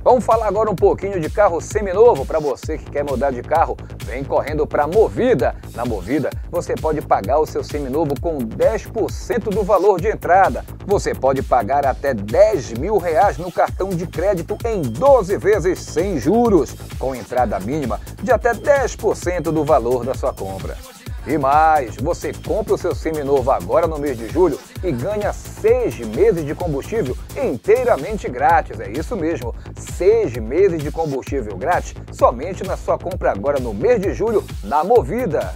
Vamos falar agora um pouquinho de carro seminovo. Para você que quer mudar de carro, vem correndo para a Movida. Na Movida, você pode pagar o seu seminovo com 10% do valor de entrada. Você pode pagar até R$10 mil no cartão de crédito em 12 vezes sem juros, com entrada mínima de até 10% do valor da sua compra. E mais, você compra o seu seminovo agora no mês de julho e ganha 6 meses de combustível inteiramente grátis. É isso mesmo, 6 meses de combustível grátis somente na sua compra agora no mês de julho na Movida.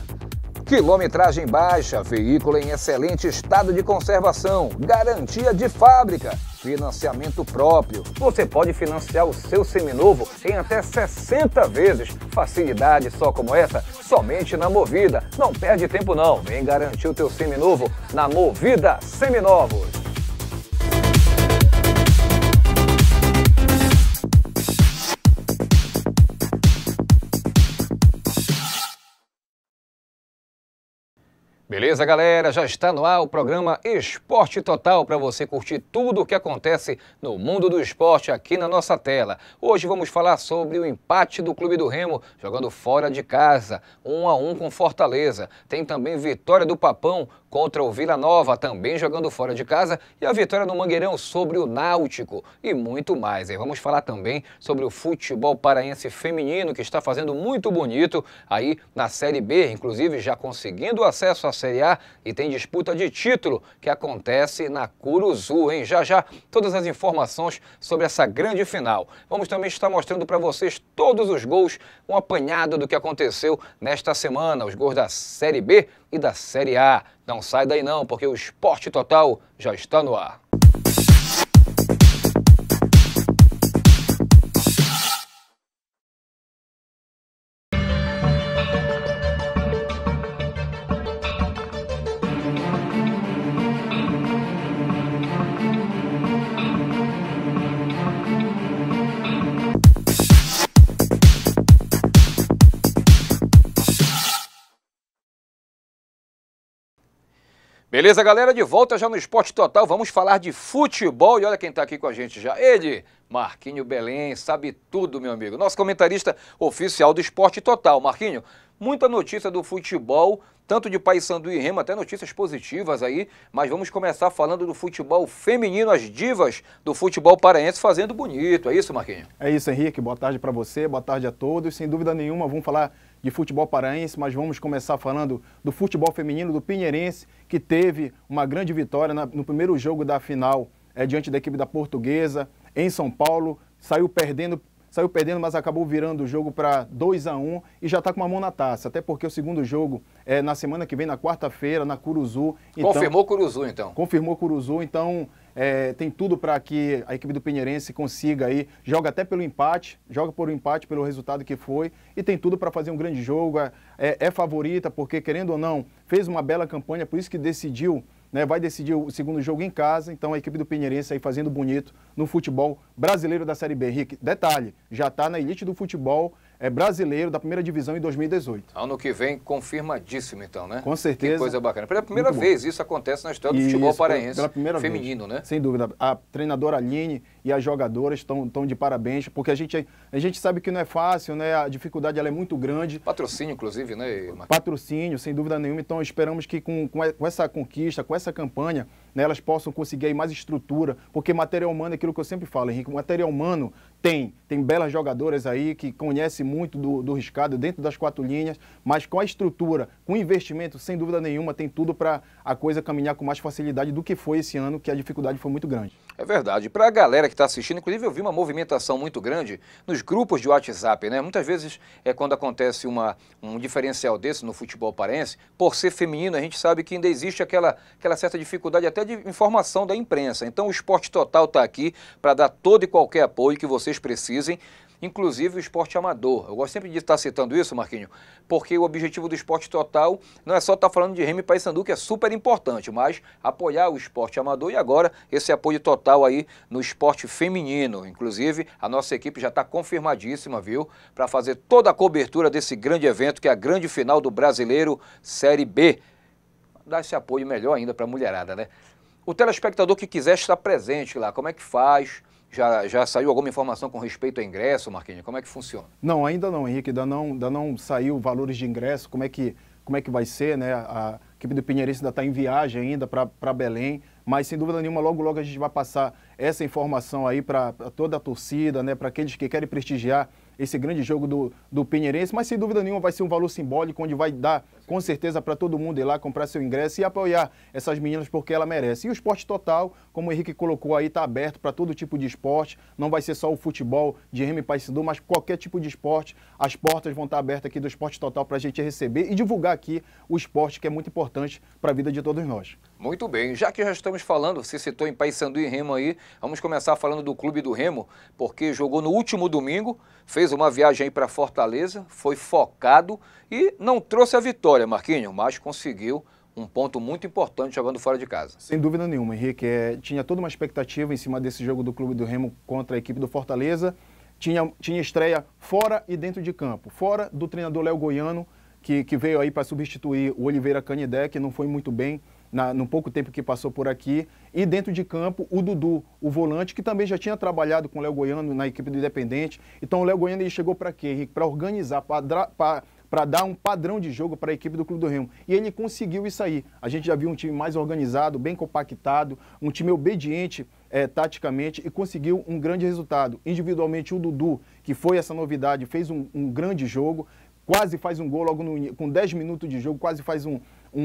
Quilometragem baixa, veículo em excelente estado de conservação, garantia de fábrica, financiamento próprio. Você pode financiar o seu seminovo em até 60 vezes. Facilidade só como essa, somente na Movida. Não perde tempo não, vem garantir o teu seminovo na Movida Seminovos. Beleza, galera? Já está no ar o programa Esporte Total para você curtir tudo o que acontece no mundo do esporte aqui na nossa tela. Hoje vamos falar sobre o empate do Clube do Remo jogando fora de casa, 1-1 com Fortaleza. Tem também vitória do Papão contra o Vila Nova, também jogando fora de casa, e a vitória no Mangueirão sobre o Náutico e muito mais. E vamos falar também sobre o futebol paraense feminino, que está fazendo muito bonito aí na Série B, inclusive já conseguindo acesso à Série A, e tem disputa de título que acontece na Curuzu, hein? Já todas as informações sobre essa grande final. Vamos também estar mostrando para vocês todos os gols, um apanhado do que aconteceu nesta semana, os gols da Série B e da Série A. Não sai daí não, porque o Esporte Total já está no ar. Beleza, galera? De volta já no Esporte Total, vamos falar de futebol e olha quem está aqui com a gente já, ele, Marquinho Belém, sabe tudo, meu amigo, nosso comentarista oficial do Esporte Total. Marquinho, muita notícia do futebol, tanto de Paysandu e Remo, até notícias positivas aí, mas vamos começar falando do futebol feminino, as divas do futebol paraense fazendo bonito, é isso, Marquinho? É isso, Henrique, boa tarde para você, boa tarde a todos, sem dúvida nenhuma vamos falar de futebol paraense, mas vamos começar falando do futebol feminino do Pinheirense, que teve uma grande vitória no primeiro jogo da final diante da equipe da Portuguesa, em São Paulo, saiu perdendo, mas acabou virando o jogo para 2-1 e já está com uma mão na taça, até porque o segundo jogo é na semana que vem, na quarta-feira, na Curuzu. Confirmou Curuzu, então? Confirmou Curuzu, então tem tudo para que a equipe do Pinheirense consiga aí, joga até pelo empate, joga por um empate pelo resultado que foi e tem tudo para fazer um grande jogo, é favorita porque, querendo ou não, fez uma bela campanha, por isso que decidiu, vai decidir o segundo jogo em casa, então a equipe do Pinheirense aí fazendo bonito no futebol brasileiro da Série B. Henrique, detalhe, já está na elite do futebol brasileiro da primeira divisão em 2018. Ano que vem, confirmadíssimo então, né? Com certeza. Que coisa bacana. Pela primeira vez isso acontece na história do futebol paraense feminino, né? Sem dúvida. A treinadora Aline e as jogadoras estão de parabéns, porque a gente sabe que não é fácil, né? A dificuldade ela é muito grande. Patrocínio, inclusive, né, Marquinhos? Patrocínio, sem dúvida nenhuma. Então esperamos que com essa conquista, com essa campanha, né, elas possam conseguir aí mais estrutura, porque material humano é aquilo que eu sempre falo, Henrique, o material humano tem belas jogadoras aí que conhecem muito do riscado dentro das quatro linhas, mas com a estrutura, com investimento, sem dúvida nenhuma, tem tudo para a coisa caminhar com mais facilidade do que foi esse ano, que a dificuldade foi muito grande. É verdade. Para a galera que está assistindo, inclusive eu vi uma movimentação muito grande nos grupos de WhatsApp, né? Muitas vezes quando acontece um diferencial desse no futebol paraense, por ser feminino, a gente sabe que ainda existe aquela certa dificuldade até de informação da imprensa. Então o Esporte Total está aqui para dar todo e qualquer apoio que vocês precisem, inclusive o esporte amador. Eu gosto sempre de estar citando isso, Marquinhos, porque o objetivo do Esporte Total não é só estar falando de Remo e Paysandu, que é super importante, mas apoiar o esporte amador e agora esse apoio total aí no esporte feminino. Inclusive, a nossa equipe já está confirmadíssima, viu, para fazer toda a cobertura desse grande evento, que é a grande final do Brasileiro Série B. Dar esse apoio melhor ainda para a mulherada, né? O telespectador que quiser estar presente lá, como é que faz? Já saiu alguma informação com respeito ao ingresso, Marquinhos? Como é que funciona? Não, ainda não, Henrique, ainda não saiu valores de ingresso, como é que vai ser, né? A equipe do Pinheirense ainda está em viagem ainda para Belém, mas sem dúvida nenhuma, logo a gente vai passar essa informação aí para toda a torcida, né? Para aqueles que querem prestigiar esse grande jogo do Pinheirense, mas sem dúvida nenhuma vai ser um valor simbólico, onde vai dar com certeza para todo mundo ir lá comprar seu ingresso e apoiar essas meninas porque ela merece. E o Esporte Total, como o Henrique colocou aí, está aberto para todo tipo de esporte, não vai ser só o futebol de Remo e Paysandu, mas qualquer tipo de esporte, as portas vão estar abertas aqui do Esporte Total para a gente receber e divulgar aqui o esporte, que é muito importante para a vida de todos nós. Muito bem, já que já estamos falando, você citou em Paysandu e Remo aí, vamos começar falando do Clube do Remo, porque jogou no último domingo, fez uma viagem aí para Fortaleza, foi focado e não trouxe a vitória, Marquinhos, mas conseguiu um ponto muito importante jogando fora de casa. Sem dúvida nenhuma, Henrique, tinha toda uma expectativa em cima desse jogo do Clube do Remo contra a equipe do Fortaleza, tinha estreia fora e dentro de campo, fora do treinador Léo Goiano, que veio aí para substituir o Oliveira Canidé, que não foi muito bem no pouco tempo que passou por aqui, e dentro de campo o Dudu, o volante, que também já tinha trabalhado com o Léo Goiano na equipe do Independente. Então o Léo Goiano ele chegou para quê, Henrique? Para organizar, para dar um padrão de jogo para a equipe do Clube do Remo. E ele conseguiu isso aí. A gente já viu um time mais organizado, bem compactado, um time obediente taticamente e conseguiu um grande resultado. Individualmente o Dudu, que foi essa novidade, fez um grande jogo, quase faz um gol logo com 10 minutos de jogo, quase faz um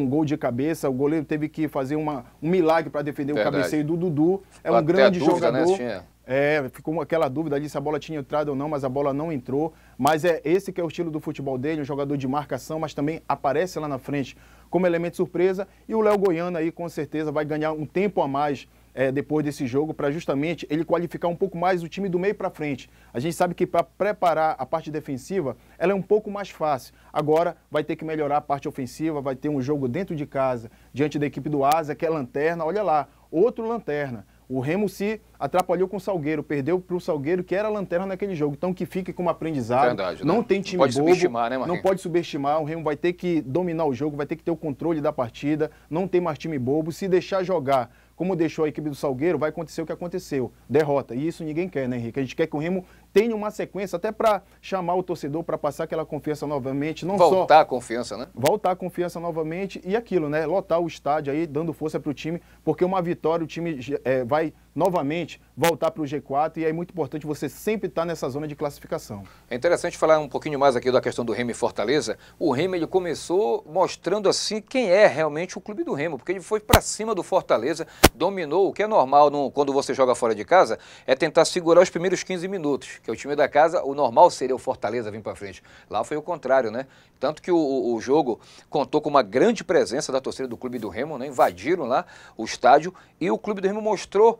gol de cabeça. O goleiro teve que fazer um milagre para defender o cabeceio do Dudu. É um grande jogador. Né, ficou aquela dúvida ali se a bola tinha entrado ou não, mas a bola não entrou. Mas esse que é o estilo do futebol dele, um jogador de marcação, mas também aparece lá na frente como elemento surpresa. E o Léo Goiano aí com certeza vai ganhar um tempo a mais depois desse jogo, para justamente ele qualificar um pouco mais o time do meio para frente. A gente sabe que para preparar a parte defensiva, ela é um pouco mais fácil. Agora vai ter que melhorar a parte ofensiva, vai ter um jogo dentro de casa, diante da equipe do Asa, que é lanterna, olha lá, outro lanterna. O Remo se atrapalhou com o Salgueiro, perdeu para o Salgueiro, que era a lanterna naquele jogo. Então que fique como aprendizado. Verdade, não né? tem time pode bobo, subestimar, né, não pode subestimar. O Remo vai ter que dominar o jogo, vai ter que ter o controle da partida, não tem mais time bobo. Se deixar jogar como deixou a equipe do Salgueiro, vai acontecer o que aconteceu, derrota. E isso ninguém quer, né, Henrique? A gente quer que o Remo tenha uma sequência, até para chamar o torcedor, para passar aquela confiança novamente. Não voltar só a confiança, né? Voltar a confiança novamente e aquilo, né? Lotar o estádio aí, dando força para o time, porque uma vitória o time vai novamente voltar para o G4 e é muito importante você sempre estar nessa zona de classificação. É interessante falar um pouquinho mais aqui da questão do Remo e Fortaleza. O Remo ele começou mostrando assim quem é realmente o clube do Remo, porque ele foi para cima do Fortaleza, dominou, o que é normal quando você joga fora de casa, é tentar segurar os primeiros 15 minutos, que é o time da casa, o normal seria o Fortaleza vir para frente. Lá foi o contrário, né? Tanto que o jogo contou com uma grande presença da torcida do clube do Remo, né? Invadiram lá o estádio e o clube do Remo mostrou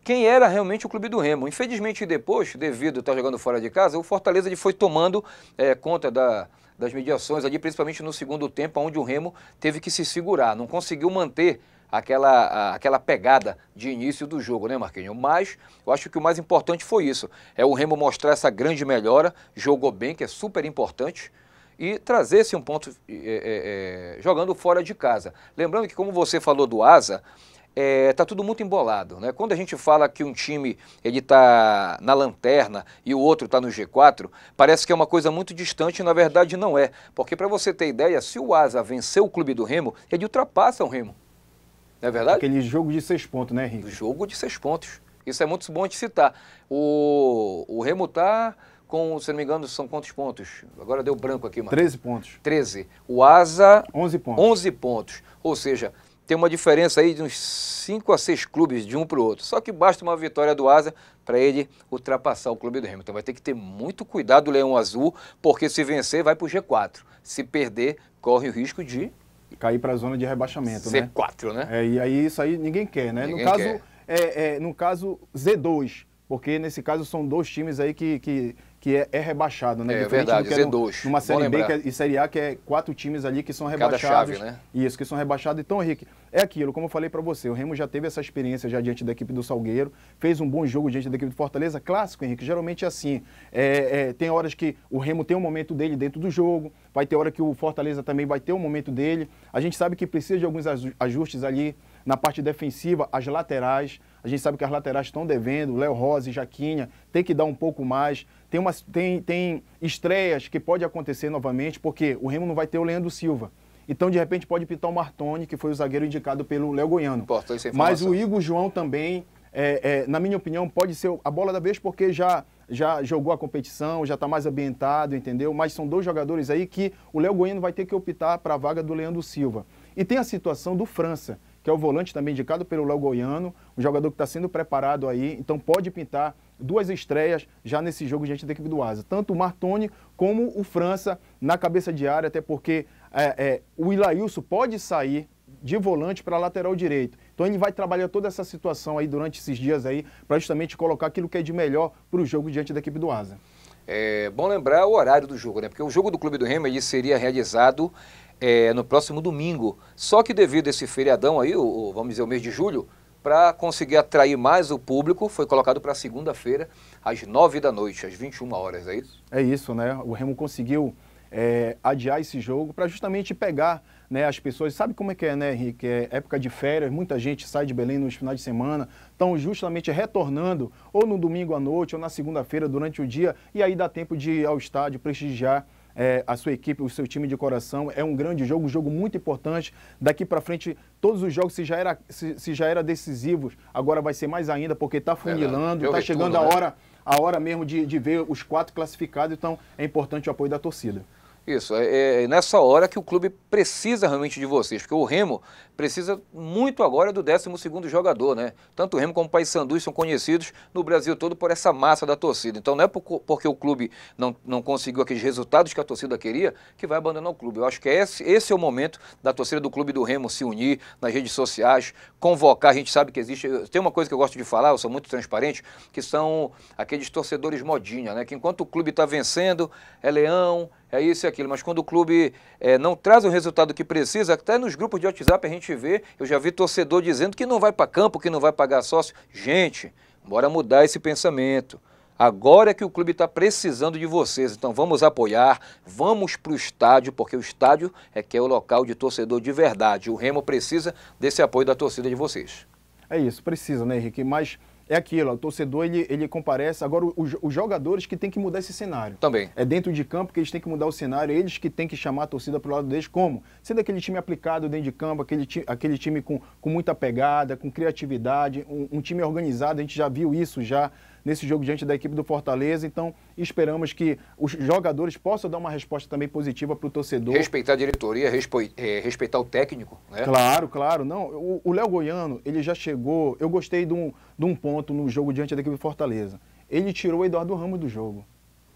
quem era realmente o clube do Remo. Infelizmente depois, devido a estar jogando fora de casa, o Fortaleza ele foi tomando conta das mediações ali, principalmente no segundo tempo, onde o Remo teve que se segurar, não conseguiu manter aquela pegada de início do jogo, né, Marquinhos? Mas eu acho que o mais importante foi isso, o Remo mostrar essa grande melhora, jogou bem, que é super importante, e trazer esse um ponto jogando fora de casa. Lembrando que, como você falou do Asa, tá tudo muito embolado, né? Quando a gente fala que um time ele tá na lanterna e o outro tá no G4, parece que é uma coisa muito distante e na verdade não é. Porque para você ter ideia, se o Asa vencer o clube do Remo, ele ultrapassa o Remo. Não é verdade? Aquele jogo de 6 pontos, né, Henrique? Jogo de 6 pontos. Isso é muito bom de citar. O Remo tá com, se não me engano, são quantos pontos? Agora deu branco aqui, mano. 13 pontos. 13. O Asa... 11 pontos. 11 pontos. Ou seja, tem uma diferença aí de uns 5 a 6 clubes de um para o outro. Só que basta uma vitória do Asa para ele ultrapassar o clube do Remo. Então vai ter que ter muito cuidado o Leão Azul, porque se vencer vai para o G4. Se perder, corre o risco de... cair para a zona de rebaixamento, C4, né? E aí isso aí ninguém quer, né? Ninguém no caso, quer. No caso Z2, porque nesse caso são 2 times aí que é rebaixado, né? É verdade, Z2. Numa Série B e Série A, que é 4 times ali que são rebaixados. Cada chave, né? Isso, que são rebaixados. Então, Henrique, é aquilo, como eu falei para você, o Remo já teve essa experiência já diante da equipe do Salgueiro, fez um bom jogo diante da equipe do Fortaleza. Clássico, Henrique, geralmente é assim. Tem horas que o Remo tem um momento dele dentro do jogo, vai ter hora que o Fortaleza também vai ter um momento dele. A gente sabe que precisa de alguns ajustes ali na parte defensiva, as laterais. A gente sabe que as laterais estão devendo, Léo Rosa e Jaquinha, tem que dar um pouco mais. Tem estreias que pode acontecer novamente, porque o Remo não vai ter o Leandro Silva. Então, de repente, pode pintar o Martoni, que foi o zagueiro indicado pelo Léo Goiano. Mas o Igor João também, na minha opinião, pode ser a bola da vez, porque já jogou a competição, já está mais ambientado, entendeu? Mas são dois jogadores aí que o Léo Goiano vai ter que optar para a vaga do Leandro Silva. E tem a situação do França, que é o volante também indicado pelo Léo Goiano, um jogador que está sendo preparado aí, então pode pintar duas estreias já nesse jogo diante da equipe do Asa. Tanto o Martoni como o França na cabeça de área, até porque o Ilailson pode sair de volante para lateral direito. Então ele vai trabalhar toda essa situação aí durante esses dias aí, para justamente colocar aquilo que é de melhor para o jogo diante da equipe do Asa. É bom lembrar o horário do jogo, né? Porque o jogo do Clube do Remo ele seria realizado no próximo domingo. Só que devido a esse feriadão aí, vamos dizer, o mês de julho, para conseguir atrair mais o público, foi colocado para segunda-feira, às 9 da noite, às 21 horas, é isso? É isso, né? O Remo conseguiu adiar esse jogo para justamente pegar, né, as pessoas. Sabe como é que é, né, Henrique? É época de férias, muita gente sai de Belém nos finais de semana, estão justamente retornando ou no domingo à noite ou na segunda-feira durante o dia, e aí dá tempo de ir ao estádio prestigiar a sua equipe, o seu time de coração. É um grande jogo, um jogo muito importante. Daqui para frente, todos os jogos, se já era decisivos, agora vai ser mais ainda, porque está funilando, está chegando a hora mesmo de ver os 4 classificados, então é importante o apoio da torcida. Isso, é nessa hora que o clube precisa realmente de vocês, porque o Remo precisa muito agora do 12º jogador, né? Tanto o Remo como o Paysandu são conhecidos no Brasil todo por essa massa da torcida. Então não é porque o clube não conseguiu aqueles resultados que a torcida queria que vai abandonar o clube. Eu acho que esse é o momento da torcida do Clube do Remo se unir nas redes sociais, convocar. A gente sabe que existe... Tem uma coisa que eu gosto de falar, eu sou muito transparente, que são aqueles torcedores modinha, né? Que enquanto o clube está vencendo, é leão, é isso e aquilo, mas quando o clube não traz o resultado que precisa, até nos grupos de WhatsApp a gente vê, eu já vi torcedor dizendo que não vai para campo, que não vai pagar sócio. Gente, bora mudar esse pensamento. Agora é que o clube está precisando de vocês, então vamos apoiar, vamos para o estádio, porque o estádio é que é o local de torcedor de verdade. O Remo precisa desse apoio da torcida de vocês. É isso, precisa, né, Henrique? Mas é aquilo, o torcedor ele comparece. Agora, os jogadores que têm que mudar esse cenário. Também. É dentro de campo que eles têm que mudar o cenário, eles que têm que chamar a torcida para o lado deles. Como? Sendo aquele time aplicado dentro de campo, aquele time com muita pegada, com criatividade, um time organizado. A gente já viu isso já nesse jogo diante da equipe do Fortaleza. Então, esperamos que os jogadores possam dar uma resposta também positiva para o torcedor. Respeitar a diretoria, respeitar o técnico, né? Claro, claro. Não, o Léo Goiano, ele já chegou... Eu gostei de um ponto no jogo diante da equipe do Fortaleza. Ele tirou o Eduardo Ramos do jogo.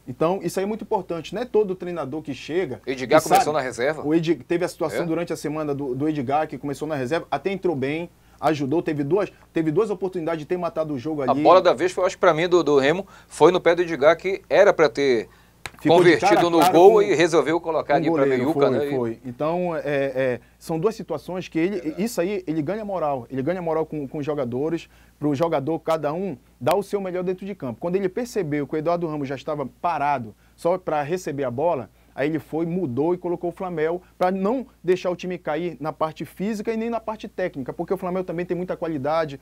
Então, isso aí é muito importante. Não é todo treinador que chega... Edgar começou na reserva? Teve a situação durante a semana do Edgar, que começou na reserva, até entrou bem, ajudou, teve duas oportunidades de ter matado o jogo ali. A bola da vez, eu acho que para mim, do Remo, foi no pé do Edgar, que era para ter convertido no gol e resolveu colocar ali para Meiuca, né? Foi. Então, são duas situações que isso aí, ele ganha moral. Ele ganha moral com os jogadores, para o jogador, cada um, dar o seu melhor dentro de campo. Quando ele percebeu que o Eduardo Ramos já estava parado só para receber a bola, aí ele mudou e colocou o Flamel para não deixar o time cair na parte física e nem na parte técnica, porque o Flamel também tem muita qualidade,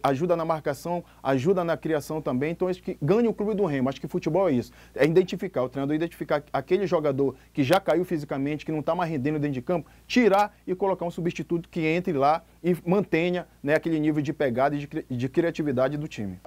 ajuda na marcação, ajuda na criação também. Então, acho que ganha o Clube do Remo. Acho que futebol é isso. É identificar, o treinador identificar aquele jogador que já caiu fisicamente, que não está mais rendendo dentro de campo, tirar e colocar um substituto que entre lá e mantenha, né, aquele nível de pegada e de criatividade do time.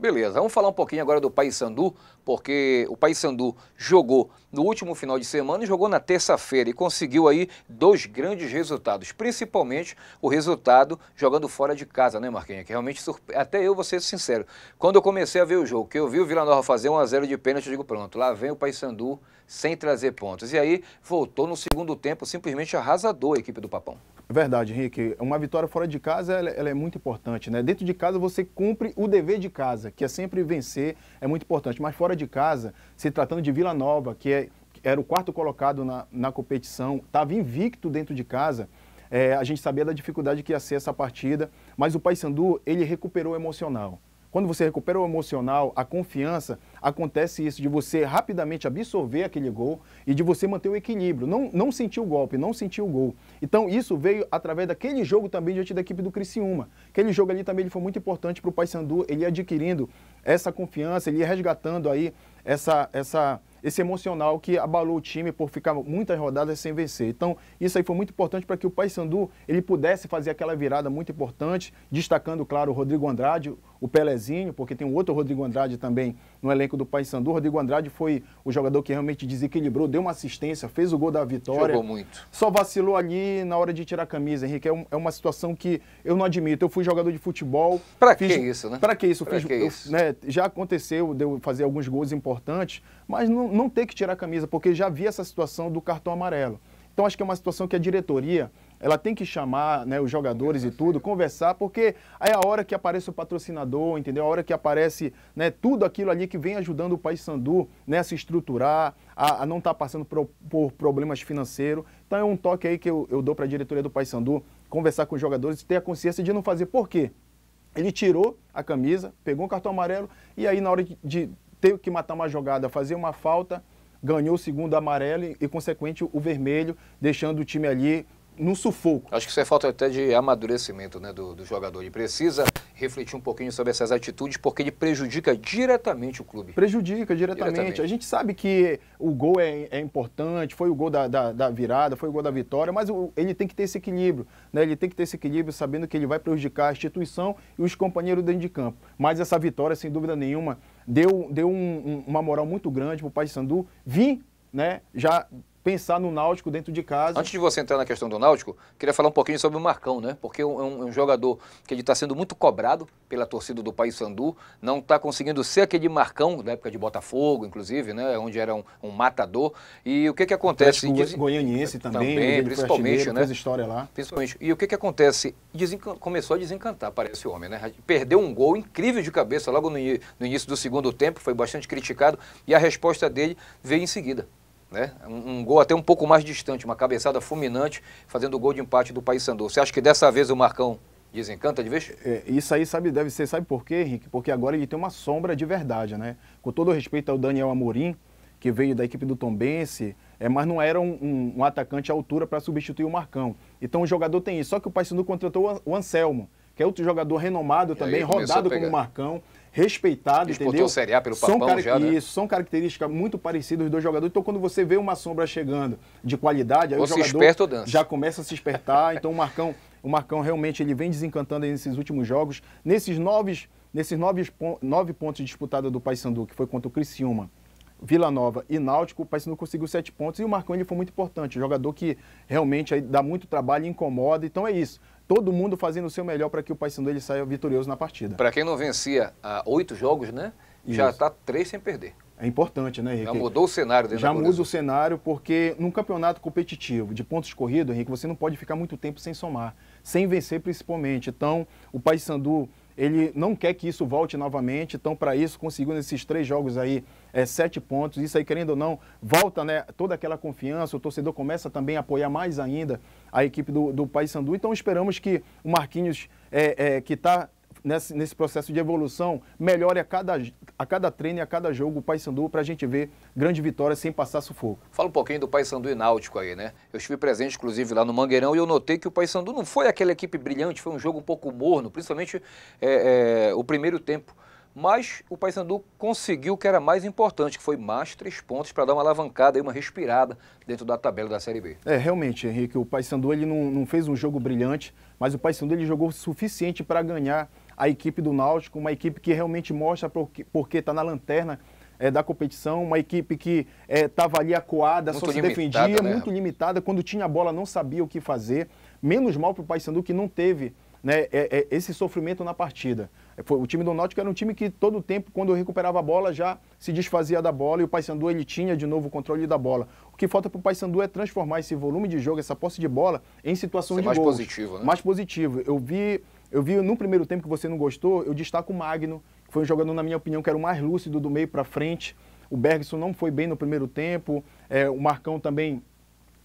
Beleza, vamos falar um pouquinho agora do Paysandu, porque o Paysandu jogou no último final de semana e jogou na terça-feira e conseguiu aí 2 grandes resultados, principalmente o resultado jogando fora de casa, né, Marquinhos? Que realmente, até eu vou ser sincero, quando eu comecei a ver o jogo, que eu vi o Vila Nova fazer 1-0 de pênalti, eu digo, pronto, lá vem o Paysandu sem trazer pontos. E aí voltou no segundo tempo, simplesmente arrasador a equipe do Papão. Verdade, Henrique. Uma vitória fora de casa, ela é muito importante, né? Dentro de casa você cumpre o dever de casa, que é sempre vencer, é muito importante. Mas fora de casa, se tratando de Vila Nova, que era o 4º colocado na competição, estava invicto dentro de casa, a gente sabia da dificuldade que ia ser essa partida, mas o Paysandu, ele recuperou o emocional. Quando você recupera o emocional, a confiança, acontece isso, de você rapidamente absorver aquele gol e de você manter o equilíbrio, não sentir o golpe, não sentir o gol. Então isso veio através daquele jogo também diante da equipe do Criciúma. Aquele jogo ali também ele foi muito importante para o Paysandu, ele ia adquirindo essa confiança, ele ia resgatando aí esse emocional que abalou o time por ficar muitas rodadas sem vencer. Então, isso aí foi muito importante para que o Paysandu ele pudesse fazer aquela virada muito importante, destacando, claro, o Rodrigo Andrade, o Pelezinho, porque tem um outro Rodrigo Andrade também no elenco do Paysandu. O Rodrigo Andrade foi o jogador que realmente desequilibrou, deu uma assistência, fez o gol da vitória. Jogou muito. Só vacilou ali na hora de tirar a camisa, Henrique. É uma situação que eu não admito. Eu fui jogador de futebol. Pra que isso, né? Pra que isso? Pra que isso? Né, já aconteceu de eu fazer alguns gols importantes, mas não ter que tirar a camisa, porque já vi essa situação do cartão amarelo. Então, acho que é uma situação que a diretoria ela tem que chamar, né, os jogadores e tudo, conversar, porque aí é a hora que aparece o patrocinador, entendeu? A hora que aparece, né, tudo aquilo ali que vem ajudando o Paysandu, né, a se estruturar, a não estar passando por problemas financeiros. Então é um toque aí que eu dou para a diretoria do Paysandu, conversar com os jogadores, ter a consciência de não fazer. Por quê? Ele tirou a camisa, pegou um cartão amarelo e aí na hora de ter que matar uma jogada, fazer uma falta, ganhou o segundo amarelo e consequente, o vermelho, deixando o time ali no sufoco. Acho que isso é falta até de amadurecimento, né, do jogador. Ele precisa refletir um pouquinho sobre essas atitudes, porque ele prejudica diretamente o clube. Prejudica diretamente. A gente sabe que o gol é importante, foi o gol da virada, foi o gol da vitória, mas ele tem que ter esse equilíbrio, né? Ele tem que ter esse equilíbrio sabendo que ele vai prejudicar a instituição e os companheiros dentro de campo. Mas essa vitória, sem dúvida nenhuma, deu uma moral muito grande para o Paysandu vir, né, já pensar no Náutico dentro de casa. Antes de você entrar na questão do Náutico, queria falar um pouquinho sobre o Marcão, né? Porque é um jogador que ele está sendo muito cobrado pela torcida do Paysandu, não está conseguindo ser aquele Marcão, da época de Botafogo, inclusive, né? Onde era um matador. E o que acontece? Goianiense também principalmente, né? Fez história lá. Principalmente. E o que acontece? Começou a desencantar, parece o homem, né? Perdeu um gol incrível de cabeça logo no início do segundo tempo, foi bastante criticado, e a resposta dele veio em seguida. Né? Um gol até um pouco mais distante, uma cabeçada fulminante, fazendo o gol de empate do Paysandu. Você acha que dessa vez o Marcão desencanta de vez? Isso aí deve ser, sabe por quê, Henrique? Porque agora ele tem uma sombra de verdade, né? Com todo o respeito ao Daniel Amorim, que veio da equipe do Tombense, mas não era um atacante à altura para substituir o Marcão. Então o jogador tem isso. Só que o Paysandu contratou o Anselmo, que é outro jogador renomado também, rodado como o Marcão, respeitado, disputou entendeu? O Série A pelo Papão já, né? Isso, são características muito parecidas dos dois jogadores. Então, quando você vê uma sombra chegando de qualidade, aí o jogador já começa a se espertar. Então, o Marcão realmente ele vem desencantando aí nesses últimos jogos. Nesses nove pontos disputados do Paysandu, que foi contra o Criciúma, Vila Nova e Náutico, o Paysandu conseguiu 7 pontos. E o Marcão ele foi muito importante, um jogador que realmente aí dá muito trabalho e incomoda. Então, é isso. Todo mundo fazendo o seu melhor para que o Paysandu ele saia vitorioso na partida. Para quem não vencia há 8 jogos, né? Já está 3 sem perder. É importante, né, Henrique? Já mudou o cenário dentro Já muda o cenário, porque num campeonato competitivo de pontos corridos, Henrique, você não pode ficar muito tempo sem somar, sem vencer principalmente. Então, o Paysandu, ele não quer que isso volte novamente, então para isso conseguiu nesses 3 jogos aí 7 pontos, isso aí querendo ou não, volta, né, toda aquela confiança, o torcedor começa também a apoiar mais ainda a equipe do Paysandu, então esperamos que o Marquinhos, que está nesse processo de evolução, melhore a cada treino e a cada jogo o Paysandu para a gente ver grande vitória sem passar sufoco. Fala um pouquinho do Paysandu e Náutico aí, né? Eu estive presente, inclusive, lá no Mangueirão e eu notei que o Paysandu não foi aquela equipe brilhante, foi um jogo um pouco morno, principalmente o primeiro tempo. Mas o Paysandu conseguiu o que era mais importante, que foi mais 3 pontos para dar uma alavancada e uma respirada dentro da tabela da Série B. Realmente, Henrique, o Paysandu ele não fez um jogo brilhante, mas o Paysandu ele jogou o suficiente para ganhar a equipe do Náutico, uma equipe que realmente mostra porque está na lanterna da competição, uma equipe que estava ali acuada, muito só se limitada, defendia, né? muito limitada, quando tinha a bola não sabia o que fazer, menos mal para o Paysandu que não teve, né, esse sofrimento na partida. O time do Náutico era um time que todo tempo, quando recuperava a bola, já se desfazia da bola e o Paysandu ele tinha de novo o controle da bola. O que falta para o Paysandu é transformar esse volume de jogo, essa posse de bola, em situações de mais gols. positivo, né? Mais positivo. Eu vi no primeiro tempo que você não gostou, eu destaco o Magno, que foi um jogador, na minha opinião, que era o mais lúcido do meio para frente. O Bergson não foi bem no primeiro tempo, o Marcão também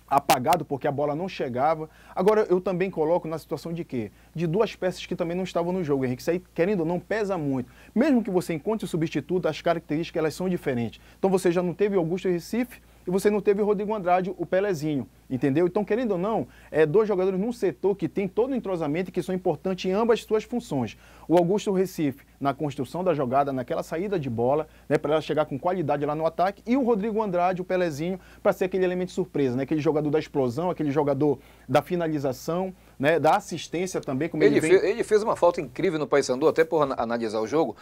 apagado porque a bola não chegava. Agora, eu também coloco na situação de quê? De duas peças que também não estavam no jogo, Henrique. Isso aí, querendo ou não, pesa muito. Mesmo que você encontre o substituto, as características elas são diferentes. Então, você já não teve Augusto Recife e você não teve o Rodrigo Andrade, o Pelezinho, entendeu? Então, querendo ou não, dois jogadores num setor que tem todo o entrosamento e que são importantes em ambas as suas funções. O Augusto Recife, na construção da jogada, naquela saída de bola, né, para ela chegar com qualidade lá no ataque, e o Rodrigo Andrade, o Pelezinho, para ser aquele elemento surpresa, né, aquele jogador da explosão, aquele jogador da finalização, né, da assistência também. Como ele fez uma falta incrível no Paysandu, até por analisar o jogo.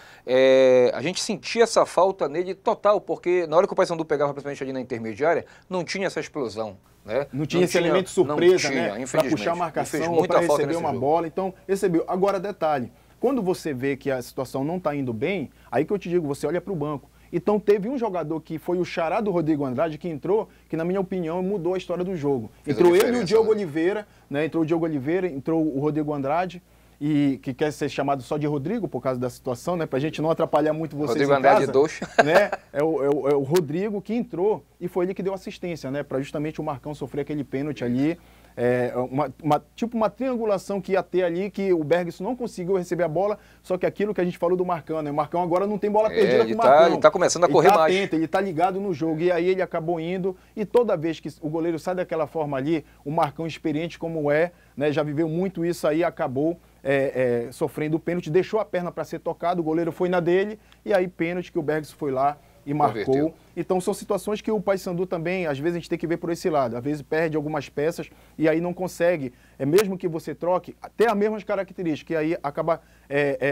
A gente sentia essa falta nele total, porque na hora que o Paysandu pegava, principalmente ali na intermediária, não tinha essa explosão. Né? Não tinha esse elemento surpresa, né, para puxar a marcação ou para receber uma bola. Então, recebeu. Agora, detalhe, quando você vê que a situação não está indo bem, aí que eu te digo, você olha para o banco. Então, teve um jogador que foi o xará do Rodrigo Andrade que entrou, que na minha opinião mudou a história do jogo. Entrou ele e o Diogo Oliveira, né? Entrou o Diogo Oliveira, entrou o Rodrigo Andrade, e que quer ser chamado só de Rodrigo por causa da situação, né? Pra gente não atrapalhar muito vocês Rodrigo Andrade Doxa. Né? É o Rodrigo que entrou e foi ele que deu assistência, né? Para justamente o Marcão sofrer aquele pênalti ali. Tipo uma triangulação que ia ter ali, que o Bergson não conseguiu receber a bola, só que aquilo que a gente falou do Marcão, né? O Marcão agora não tem bola perdida com o Marcão. Ele tá começando a correr mais. Atento, ele tá ligado no jogo, e aí ele acabou indo, e toda vez que o goleiro sai daquela forma ali, o Marcão experiente como né? Já viveu muito isso aí, acabou sofrendo o pênalti, deixou a perna para ser tocado, o goleiro foi na dele, e aí pênalti que o Bergson foi lá e marcou. Converteu. Então são situações que o Paysandu também, às vezes a gente tem que ver por esse lado. Às vezes perde algumas peças e aí não consegue, mesmo que você troque, ter as mesmas características, e aí acaba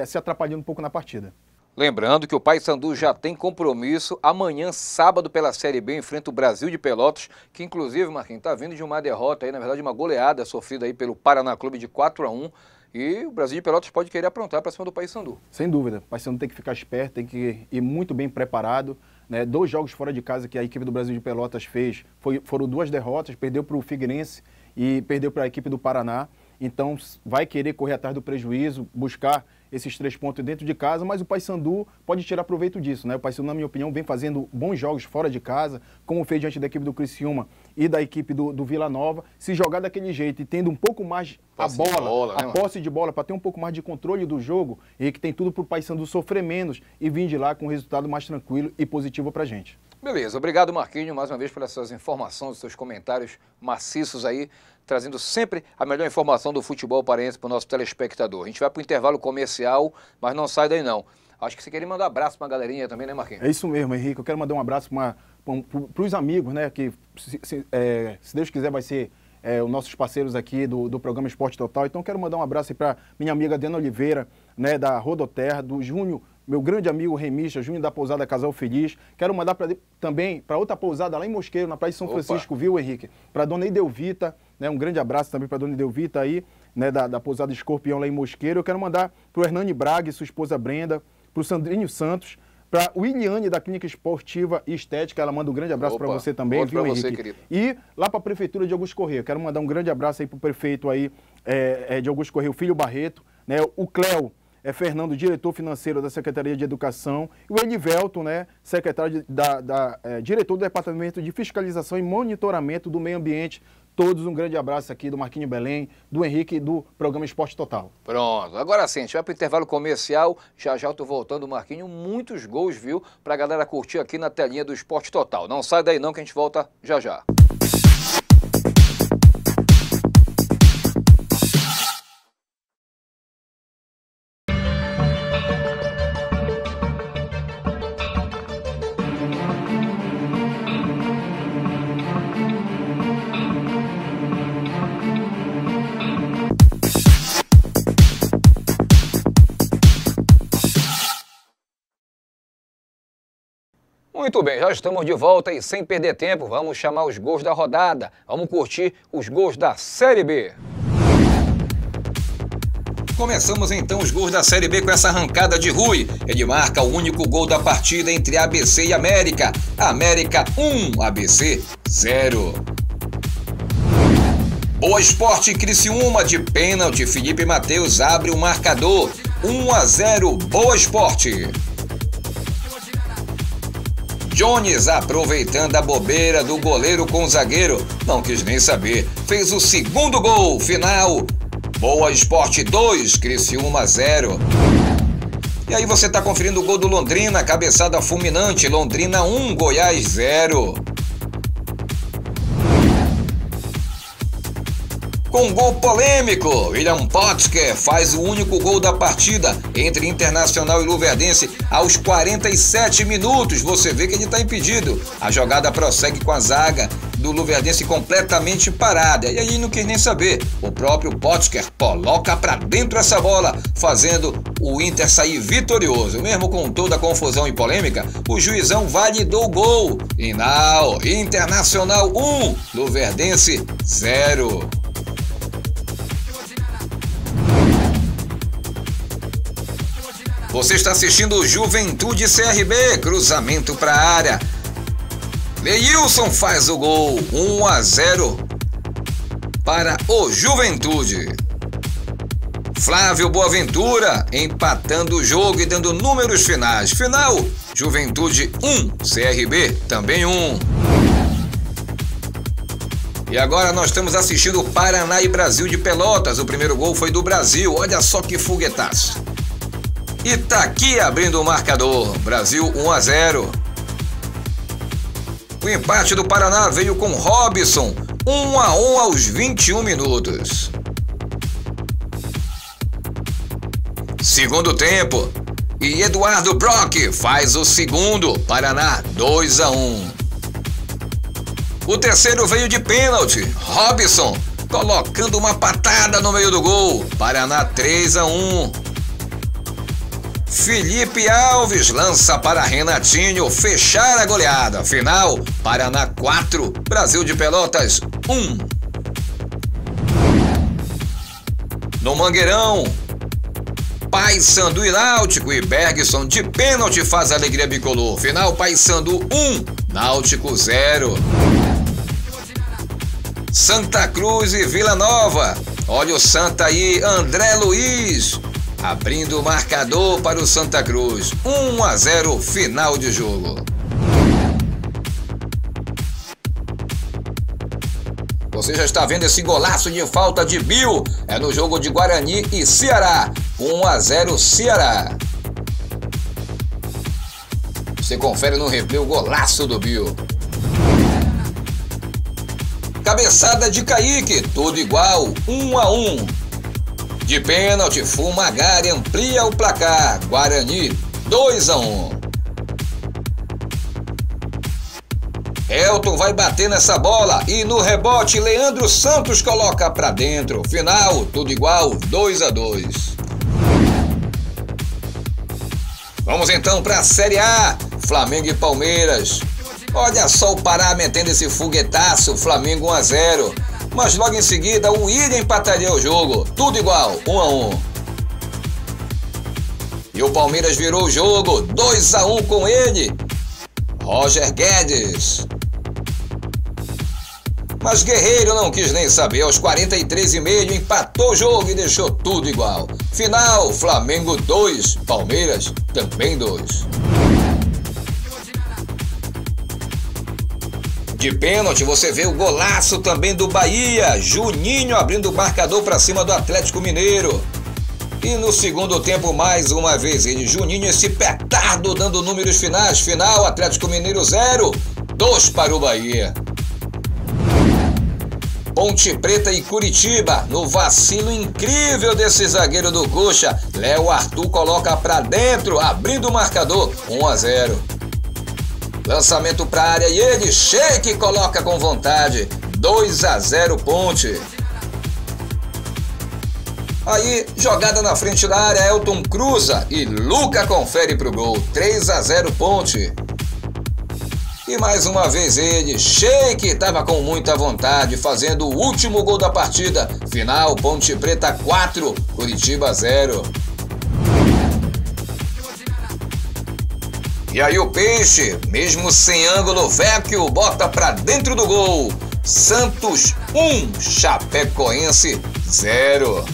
se atrapalhando um pouco na partida. Lembrando que o Paysandu já tem compromisso amanhã, sábado, pela Série B, enfrenta o Brasil de Pelotas, que inclusive, Marquinhos, está vindo de uma derrota aí, na verdade uma goleada sofrida aí pelo Paraná Clube de 4-1. E o Brasil de Pelotas pode querer aprontar para cima do Paysandu. Sem dúvida. O Paysandu tem que ficar esperto, tem que ir muito bem preparado. Né? 2 jogos fora de casa que a equipe do Brasil de Pelotas fez, foram 2 derrotas, perdeu para o Figueirense e perdeu para a equipe do Paraná. Então vai querer correr atrás do prejuízo, buscar esses 3 pontos dentro de casa, mas o Paysandu pode tirar proveito disso, né? O Paysandu, na minha opinião, vem fazendo bons jogos fora de casa, como fez diante da equipe do Criciúma e da equipe do Vila Nova. Se jogar daquele jeito e tendo um pouco mais a posse de bola, para ter um pouco mais de controle do jogo, e que tem tudo para o Paysandu sofrer menos e vir de lá com um resultado mais tranquilo e positivo para a gente. Beleza, obrigado, Marquinhos, mais uma vez pelas suas informações, seus comentários maciços aí, trazendo sempre a melhor informação do futebol paraense para o nosso telespectador. A gente vai para o intervalo comercial, mas não sai daí não. Acho que você queria mandar um abraço para a galerinha também, né, Marquinhos? É isso mesmo, Henrique. Eu quero mandar um abraço para os amigos, né, que se Deus quiser vai ser os nossos parceiros aqui do programa Esporte Total. Então, quero mandar um abraço para minha amiga Diana Oliveira, né, da Rodoterra, do Júnior, meu grande amigo Remista, Júnior da Pousada Casal Feliz. Quero mandar também para outra pousada lá em Mosqueiro, na Praia de São Francisco, viu, Henrique? Para dona Idelvita, né, um grande abraço também para dona Idelvita aí, né, da Pousada Escorpião lá em Mosqueiro. Eu quero mandar para o Hernani Braga e sua esposa Brenda, para o Sandrinho Santos, para o Iliane da Clínica Esportiva e Estética, ela manda um grande abraço para você também, viu, Henrique? Você, querido. E lá para a Prefeitura de Augusto Corrêa, quero mandar um grande abraço aí para o prefeito aí, de Augusto Corrêa, o Filho Barreto, né, o Cléo Fernando, diretor financeiro da Secretaria de Educação, e o Elivelton, né, secretário diretor do Departamento de Fiscalização e Monitoramento do Meio Ambiente. Todos um grande abraço aqui do Marquinhos Belém, do Henrique e do programa Esporte Total. Pronto, agora sim, a gente vai para o intervalo comercial, já eu tô voltando, Marquinhos, muitos gols, viu, para a galera curtir aqui na telinha do Esporte Total. Não sai daí não que a gente volta já já. Muito bem, já estamos de volta e sem perder tempo, vamos chamar os gols da rodada. Vamos curtir os gols da Série B. Começamos então os gols da Série B com essa arrancada de Rui. Ele marca o único gol da partida entre ABC e América. América 1, ABC 0. Boa Esporte Criciúma, de pênalti, Felipe Matheus abre o marcador. 1-0, Boa Esporte. Jones, aproveitando a bobeira do goleiro com o zagueiro, não quis nem saber. Fez o segundo gol, final. Boa Esporte 2, Criciúma 0. E aí você está conferindo o gol do Londrina, cabeçada fulminante, Londrina 1, Goiás 0. Com gol polêmico, William Potker faz o único gol da partida entre Internacional e Luverdense aos 47 minutos. Você vê que ele está impedido. A jogada prossegue com a zaga do Luverdense completamente parada. E aí não quis nem saber. O próprio Potker coloca para dentro essa bola, fazendo o Inter sair vitorioso. Mesmo com toda a confusão e polêmica, o juizão validou o gol. Final, Internacional 1, Luverdense 0. Você está assistindo o Juventude CRB, cruzamento para a área. Leilson faz o gol, 1-0 para o Juventude. Flávio Boaventura empatando o jogo e dando números finais. Final, Juventude 1, CRB também 1. E agora nós estamos assistindo Paraná e Brasil de Pelotas. O primeiro gol foi do Brasil, olha só que foguetaço. Itaqui abrindo o marcador, Brasil 1-0. O empate do Paraná veio com Robson, 1-1 aos 21 minutos. Segundo tempo, e Eduardo Brock faz o segundo, Paraná 2-1. O terceiro veio de pênalti, Robson colocando uma patada no meio do gol, Paraná 3-1. Felipe Alves lança para Renatinho fechar a goleada. Final, Paraná 4, Brasil de Pelotas 1. No Mangueirão, Paysandu e Náutico e Bergson de pênalti faz a alegria bicolor. Final, Paysandu 1, Náutico 0. Santa Cruz e Vila Nova. Olha o Santa aí, André Luiz abrindo o marcador para o Santa Cruz. 1-0, final de jogo. Você já está vendo esse golaço de falta de Bill. É no jogo de Guarani e Ceará. 1-0 Ceará. Você confere no replay o golaço do Bill. Cabeçada de Kaique, tudo igual, 1-1. De pênalti, Fumagari amplia o placar, Guarani 2-1. Elton vai bater nessa bola e no rebote Leandro Santos coloca pra dentro. Final, tudo igual, 2-2. Vamos então para a Série A, Flamengo e Palmeiras. Olha só o Pará metendo esse foguetaço, Flamengo 1-0. Mas logo em seguida o William empataria o jogo, tudo igual, 1-1. E o Palmeiras virou o jogo, 2-1 com ele, Roger Guedes. Mas Guerreiro não quis nem saber, aos 43,5 empatou o jogo e deixou tudo igual. Final, Flamengo 2, Palmeiras também 2. De pênalti, você vê o golaço também do Bahia. Juninho abrindo o marcador para cima do Atlético Mineiro. E no segundo tempo, mais uma vez, ele, Juninho, esse petardo dando números finais. Final, Atlético Mineiro 0, 2 para o Bahia. Ponte Preta e Curitiba, no vacilo incrível desse zagueiro do Coxa, Léo Arthur coloca para dentro, abrindo o marcador, 1-0. Lançamento para a área e ele, Sheik, coloca com vontade, 2-0 Ponte. Aí, jogada na frente da área, Elton cruza e Luca confere para o gol, 3-0 Ponte. E mais uma vez ele, Sheik, estava com muita vontade, fazendo o último gol da partida. Final, Ponte Preta 4, Curitiba 0. E aí o Peixe, mesmo sem ângulo, Vecchio bota pra dentro do gol. Santos 1, Chapecoense 0.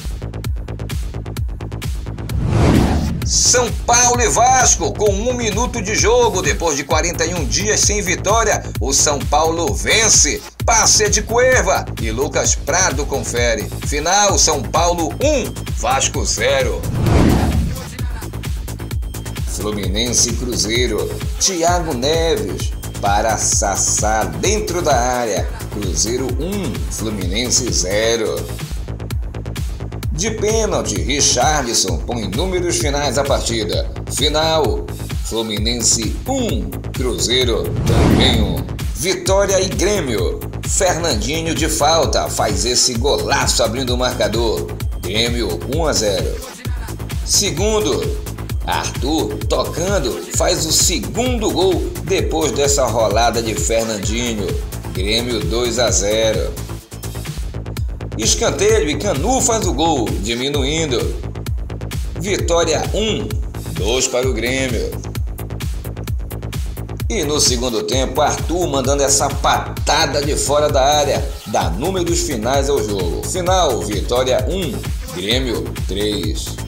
São Paulo e Vasco, com 1 minuto de jogo, depois de 41 dias sem vitória, o São Paulo vence. Passe de Cueva e Lucas Prado confere. Final, São Paulo 1, Vasco 0. Fluminense e Cruzeiro, Thiago Neves para Sassá dentro da área. Cruzeiro 1, Fluminense 0. De pênalti, Richarlison põe números finais à partida. Final, Fluminense 1, Cruzeiro também 1. Vitória e Grêmio. Fernandinho de falta faz esse golaço abrindo o marcador. Grêmio 1-0. Segundo, Arthur, tocando, faz o segundo gol depois dessa rolada de Fernandinho. Grêmio 2-0. Escanteio e Canu faz o gol, diminuindo. Vitória 1, 2 para o Grêmio. E no segundo tempo, Arthur mandando essa patada de fora da área, dá números finais ao jogo. Final, Vitória 1, Grêmio 3.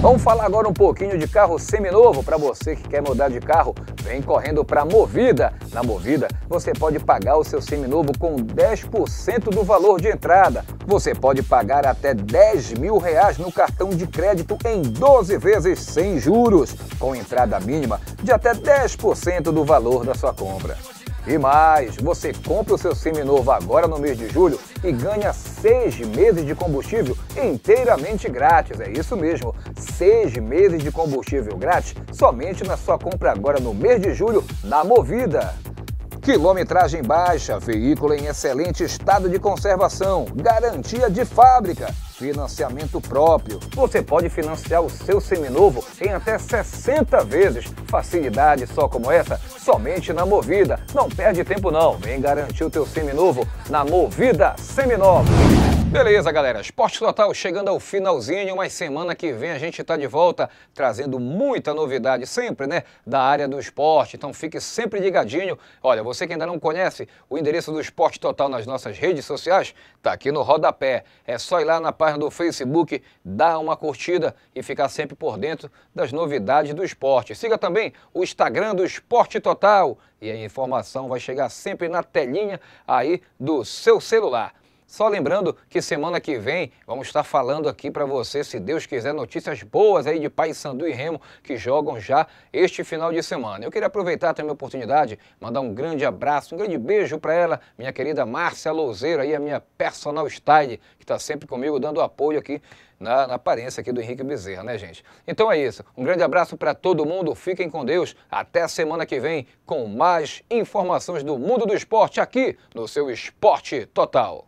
Vamos falar agora um pouquinho de carro seminovo. Para você que quer mudar de carro, vem correndo para a Movida. Na Movida, você pode pagar o seu seminovo com 10% do valor de entrada. Você pode pagar até R$10 mil no cartão de crédito em 12 vezes sem juros, com entrada mínima de até 10% do valor da sua compra. E mais, você compra o seu seminovo agora no mês de julho e ganha 6 meses de combustível inteiramente grátis. É isso mesmo, 6 meses de combustível grátis somente na sua compra agora no mês de julho na Movida. Quilometragem baixa, veículo em excelente estado de conservação, garantia de fábrica, financiamento próprio. Você pode financiar o seu seminovo em até 60 vezes. Facilidade só como essa, somente na Movida. Não perde tempo não, vem garantir o teu seminovo na Movida Seminovos. Beleza, galera, Esporte Total chegando ao finalzinho, mas semana que vem a gente está de volta trazendo muita novidade sempre, né, da área do esporte, então fique sempre ligadinho. Olha, você que ainda não conhece o endereço do Esporte Total nas nossas redes sociais, tá aqui no rodapé, é só ir lá na página do Facebook, dar uma curtida e ficar sempre por dentro das novidades do esporte. Siga também o Instagram do Esporte Total e a informação vai chegar sempre na telinha aí do seu celular. Só lembrando que semana que vem vamos estar falando aqui para você, se Deus quiser, notícias boas aí de Paysandu e Remo que jogam já este final de semana. Eu queria aproveitar também a oportunidade, mandar um grande abraço, um grande beijo para ela, minha querida Márcia Louzeiro, aí a minha personal style, que está sempre comigo dando apoio aqui na aparência aqui do Henrique Bezerra, né, gente? Então é isso, um grande abraço para todo mundo, fiquem com Deus, até a semana que vem com mais informações do mundo do esporte aqui no seu Esporte Total.